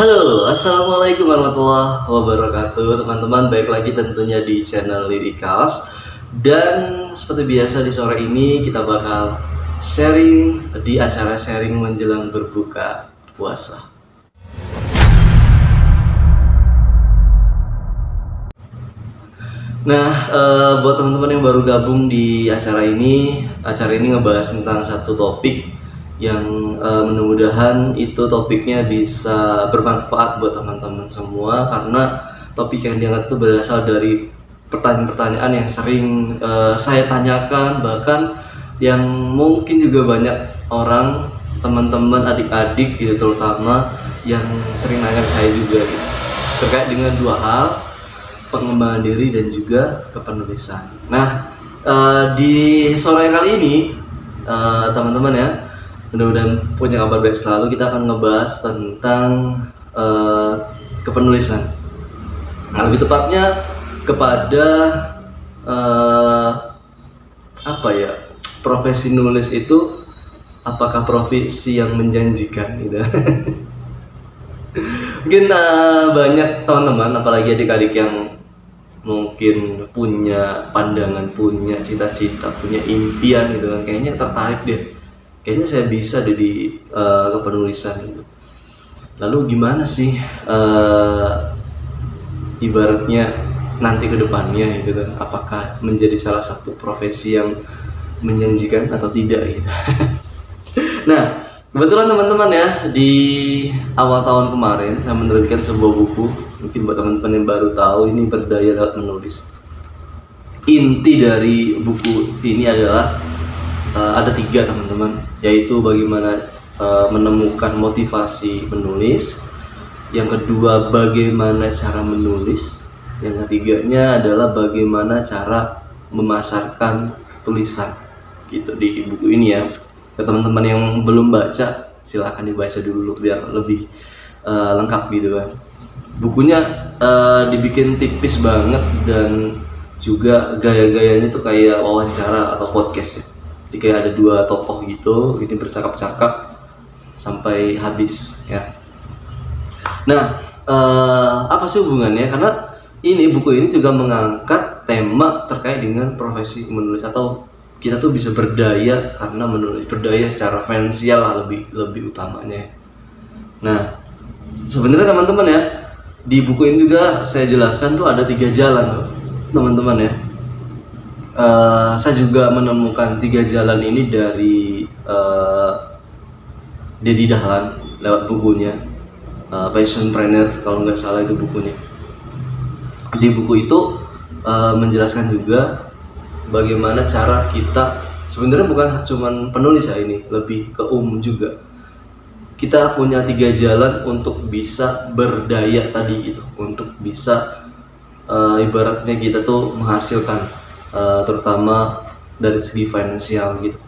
Halo, assalamualaikum warahmatullahi wabarakatuh, teman-teman. Baik lagi tentunya di channel Lirikals. Dan seperti biasa di sore ini kita bakal sharing di acara sharing menjelang berbuka puasa. Nah, buat teman-teman yang baru gabung di acara ini ngebahas tentang satu topik yang mudah-mudahan itu topiknya bisa bermanfaat buat teman-teman semua, karena topik yang diangkat itu berasal dari pertanyaan-pertanyaan yang sering saya tanyakan, bahkan yang mungkin juga banyak orang, teman-teman, adik-adik gitu terutama, yang sering nanya ke saya juga gitu, terkait dengan dua hal, pengembangan diri dan juga kepenulisan. Nah, di sore kali ini teman-teman ya, mudah-mudahan punya kabar baik selalu. Kita akan ngebahas tentang kepenulisan. Nah, lebih tepatnya kepada profesi nulis itu apakah profesi yang menjanjikan gitu. Mungkin banyak teman-teman, apalagi adik-adik yang mungkin punya pandangan, punya cita-cita, punya impian gitu kan, kayaknya tertarik deh, kayaknya saya bisa deh di kepenulisan gitu. Lalu gimana sih ibaratnya nanti ke depannya gitu kan, apakah menjadi salah satu profesi yang menjanjikan atau tidak gitu. Nah, kebetulan teman-teman ya, di awal tahun kemarin saya menerbitkan sebuah buku. Mungkin buat teman-teman yang baru tahu, ini Berdaya Lewat Menulis. Inti dari buku ini adalah ada 3 teman-teman, yaitu bagaimana menemukan motivasi menulis, yang kedua bagaimana cara menulis, yang ketiganya adalah bagaimana cara memasarkan tulisan gitu di buku ini ya. Ke teman-teman yang belum baca, silahkan dibaca dulu biar lebih lengkap gitu kan. Bukunya dibikin tipis banget dan juga gaya-gayanya tuh kayak wawancara atau podcast ya. Jadi kayak ada 2 tokoh gitu, ini bercakap-cakap sampai habis ya. Nah, apa sih hubungannya? Karena ini buku ini juga mengangkat tema terkait dengan profesi menulis, atau kita tuh bisa berdaya karena menulis, berdaya secara finansial lah lebih utamanya. Nah, sebenarnya teman-teman ya, di buku ini juga saya jelaskan tuh ada 3 jalan tuh, teman-teman ya. Saya juga menemukan 3 jalan ini dari Dedi Dahlan lewat bukunya Passionpreneur, kalau nggak salah itu bukunya. Di buku itu menjelaskan juga bagaimana cara kita, sebenarnya bukan cuman penulis ya, ini lebih ke juga. Kita punya 3 jalan untuk bisa berdaya tadi gitu, untuk bisa ibaratnya kita tuh menghasilkan terutama dari segi finansial gitu.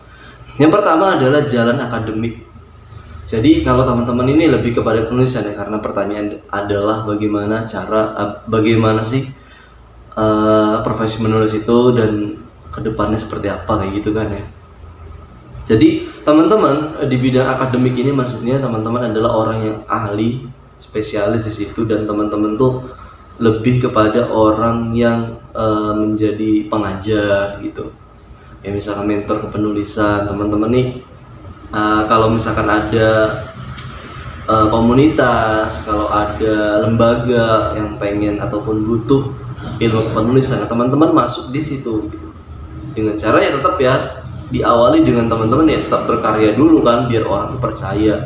Yang pertama adalah jalan akademik. Jadi kalau teman-teman ini lebih kepada penulisan ya, karena pertanyaan adalah bagaimana sih profesi menulis itu dan kedepannya seperti apa kayak gitu kan ya. Jadi teman-teman di bidang akademik ini, maksudnya teman-teman adalah orang yang ahli, spesialis di situ, dan teman-teman tuh lebih kepada orang yang menjadi pengajar gitu. Ya misalkan mentor kepenulisan, teman-teman nih kalau misalkan ada komunitas, kalau ada lembaga yang pengen ataupun butuh ilmu kepenulisan, teman-teman masuk di situ gitu. Dengan cara ya tetap ya diawali dengan teman-teman ya tetap berkarya dulu kan, biar orang tuh percaya,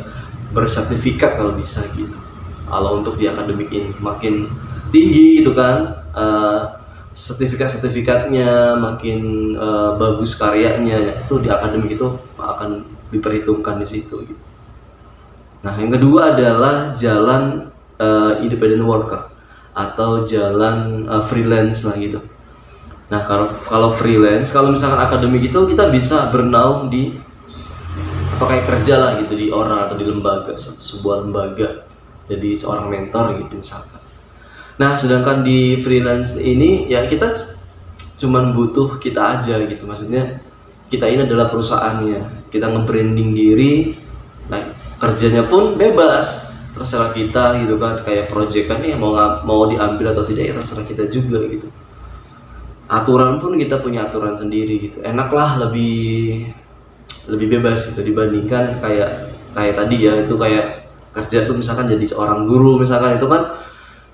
bersertifikat kalau bisa gitu. Kalau untuk di akademik ini makin tinggi gitu kan, sertifikatnya makin bagus karyanya, itu di akademik itu akan diperhitungkan di situ gitu. Nah, yang kedua adalah jalan independent worker atau jalan freelance lah gitu. Nah, kalau freelance, kalau misalkan akademik itu kita bisa bernaung di, atau kayak kerja lah gitu di orang atau di lembaga, sebuah lembaga, jadi seorang mentor gitu misalkan. Nah, sedangkan di freelance ini ya kita cuman butuh kita aja gitu, maksudnya kita ini adalah perusahaannya, kita nge-branding diri, nah kerjanya pun bebas, terserah kita gitu kan, kayak project kan ya mau diambil atau tidak ya terserah kita juga gitu. Aturan pun kita punya aturan sendiri gitu, enak lah, lebih bebas gitu dibandingkan kayak tadi ya, itu kayak kerja tuh misalkan jadi seorang guru misalkan, itu kan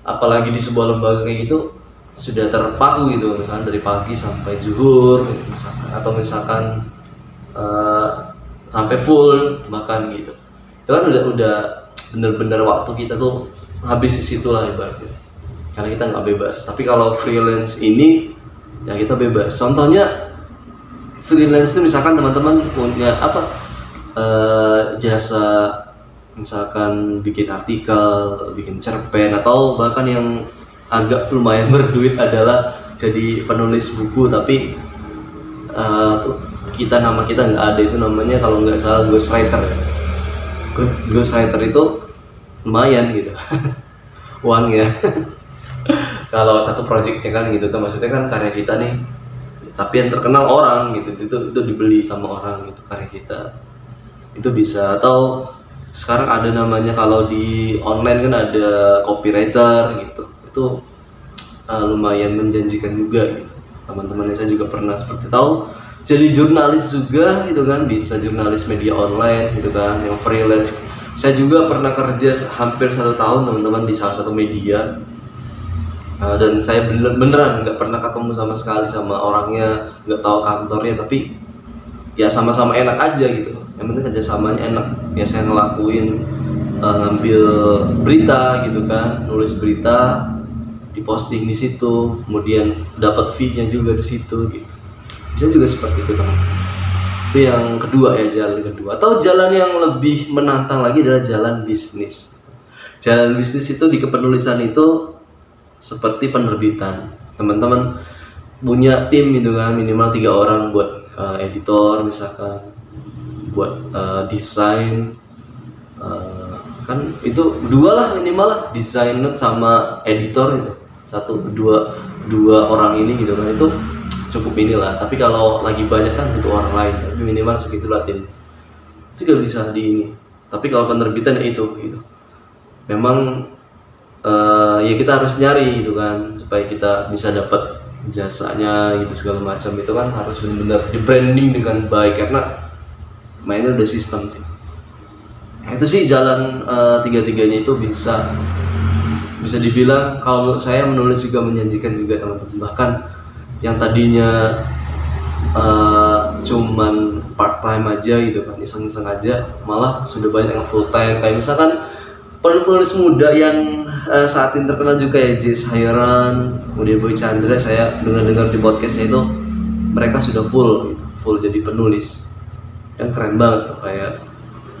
apalagi di sebuah lembaga kayak gitu sudah terpaku gitu, misalkan dari pagi sampai zuhur gitu, misalkan, atau misalkan sampai full bahkan gitu. Itu kan udah bener-bener waktu kita tuh habis di situ lah ibaratnya, karena kita nggak bebas. Tapi kalau freelance ini ya kita bebas. Contohnya freelance itu misalkan teman-teman punya jasa, misalkan bikin artikel, bikin cerpen, atau bahkan yang agak lumayan berduit adalah jadi penulis buku, tapi nama kita nggak ada, itu namanya kalau nggak salah ghostwriter. Ghostwriter itu lumayan gitu uangnya kalau satu project ya kan gitu kan, maksudnya kan karya kita nih tapi yang terkenal orang gitu, itu dibeli sama orang gitu karya kita, itu bisa. Atau sekarang ada namanya, kalau di online kan ada copywriter gitu, itu lumayan menjanjikan juga gitu. Teman-teman saya juga pernah seperti tahu jadi jurnalis juga gitu kan, bisa jurnalis media online gitu kan, yang freelance. Saya juga pernah kerja hampir 1 tahun teman-teman di salah satu media, dan saya beneran nggak pernah ketemu sama sekali sama orangnya, nggak tahu kantornya, tapi ya sama-sama enak aja gitu. Yang penting kerjasamanya enak. Ya saya ngelakuin ngambil berita gitu kan, nulis berita, diposting di situ, kemudian dapat fee-nya juga di situ gitu. Bisa juga seperti itu teman. Itu yang kedua ya, jalan kedua. Atau jalan yang lebih menantang lagi adalah jalan bisnis. Jalan bisnis itu di kepenulisan itu seperti penerbitan. Teman-teman punya tim gitu kan, minimal 3 orang buat editor misalkan, buat desain, kan itu 2 lah minimal lah, desainer sama editor itu, 2 orang ini gitu kan, itu cukup inilah. Tapi kalau lagi banyak kan butuh orang lain, tapi minimal segitulah tim juga bisa di ini. Tapi kalau penerbitan ya itu gitu, memang ya kita harus nyari gitu kan supaya kita bisa dapat jasanya gitu segala macam. Itu kan harus benar-benar di branding dengan baik, karena mainnya udah sistem sih. Nah, itu sih jalan tiga-tiganya itu bisa dibilang kalau menurut saya menulis juga menjanjikan juga teman-teman. Bahkan yang tadinya cuman part time aja gitu kan, iseng-iseng aja, malah sudah banyak yang full time. Kayak misalkan penulis muda yang saat ini terkenal juga ya, Jess Hairan, kemudian Boy Chandra, saya dengar di podcastnya itu mereka sudah full jadi penulis. Kan keren banget tuh, kayak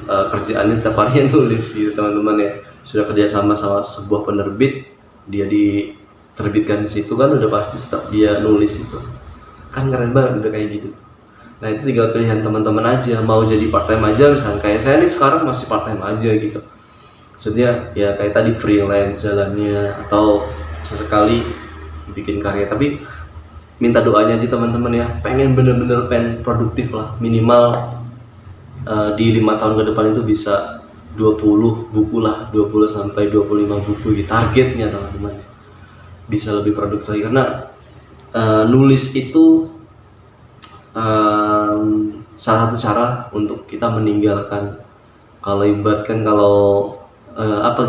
kerjaannya setiap hari nulis gitu teman-teman ya. Sudah kerja sama sebuah penerbit, dia diterbitkan di situ kan, udah pasti setiap dia nulis itu. Kan keren banget udah kayak gitu. Nah itu tinggal pilihan teman-teman aja, mau jadi part time aja misalnya. Kayak saya nih sekarang masih part time aja gitu. Maksudnya ya kayak tadi freelance jalannya, atau sesekali bikin karya. Tapi minta doanya aja teman-teman ya, pengen bener-bener produktif lah, minimal di 5 tahun ke depan itu bisa 20 buku lah, 20 sampai 25 buku gitu targetnya teman-teman. Bisa lebih produktif lagi, karena nulis itu salah satu cara untuk kita meninggalkan, kalau ibaratkan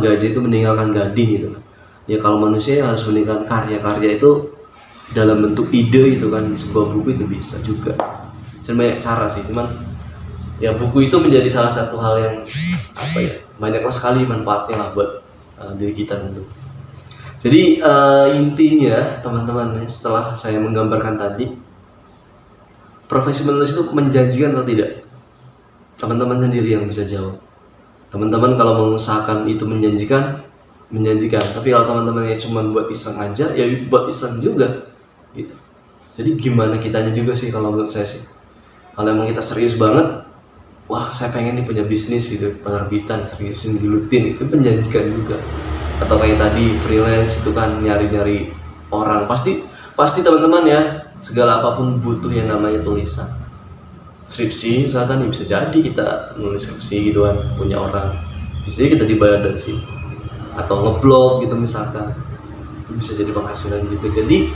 gajah itu meninggalkan gading gitu kan. Ya kalau manusia harus meninggalkan karya-karya itu dalam bentuk ide gitu kan, sebuah buku itu bisa juga. Sebenarnya banyak cara sih, cuman ya buku itu menjadi salah satu hal yang banyaklah sekali manfaatnya lah buat diri kita tentu. Jadi intinya teman-teman, setelah saya menggambarkan tadi, profesi menulis itu menjanjikan atau tidak, teman-teman sendiri yang bisa jawab. Teman-teman kalau mengusahakan itu menjanjikan. Tapi kalau teman-teman yang cuma buat iseng aja, ya buat iseng juga gitu. Jadi gimana kitanya juga sih kalau menurut saya sih. Kalau emang kita serius banget, wah saya pengen nih punya bisnis gitu, penerbitan, seriusin gelutin, itu menjanjikan juga. Atau kayak tadi freelance itu kan, nyari-nyari orang, pasti teman-teman ya, segala apapun butuh yang namanya tulisan. Skripsi misalkan ya bisa jadi kita nulis skripsi gitu kan, punya orang. bisa kita dibayar dari situ, atau ngeblog gitu misalkan, itu bisa jadi penghasilan gitu. Jadi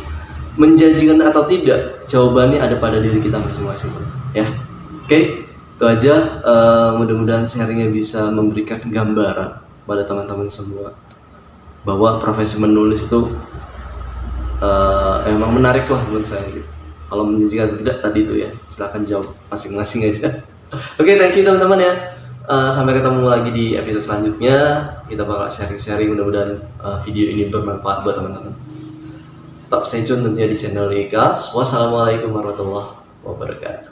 menjanjikan atau tidak, jawabannya ada pada diri kita masing-masing ya. Oke, itu aja. Mudah-mudahan sharingnya bisa memberikan gambaran pada teman-teman semua bahwa profesi menulis itu emang menarik lah menurut saya gitu. Kalau menjanjikan atau tidak tadi itu ya, silahkan jawab masing-masing aja. Oke, thank you teman-teman ya. Sampai ketemu lagi di episode selanjutnya. Kita bakal sharing-sharing, mudah-mudahan video ini bermanfaat buat teman-teman. Tetap stay tune tentunya di channel Legas. Wassalamualaikum warahmatullahi wabarakatuh.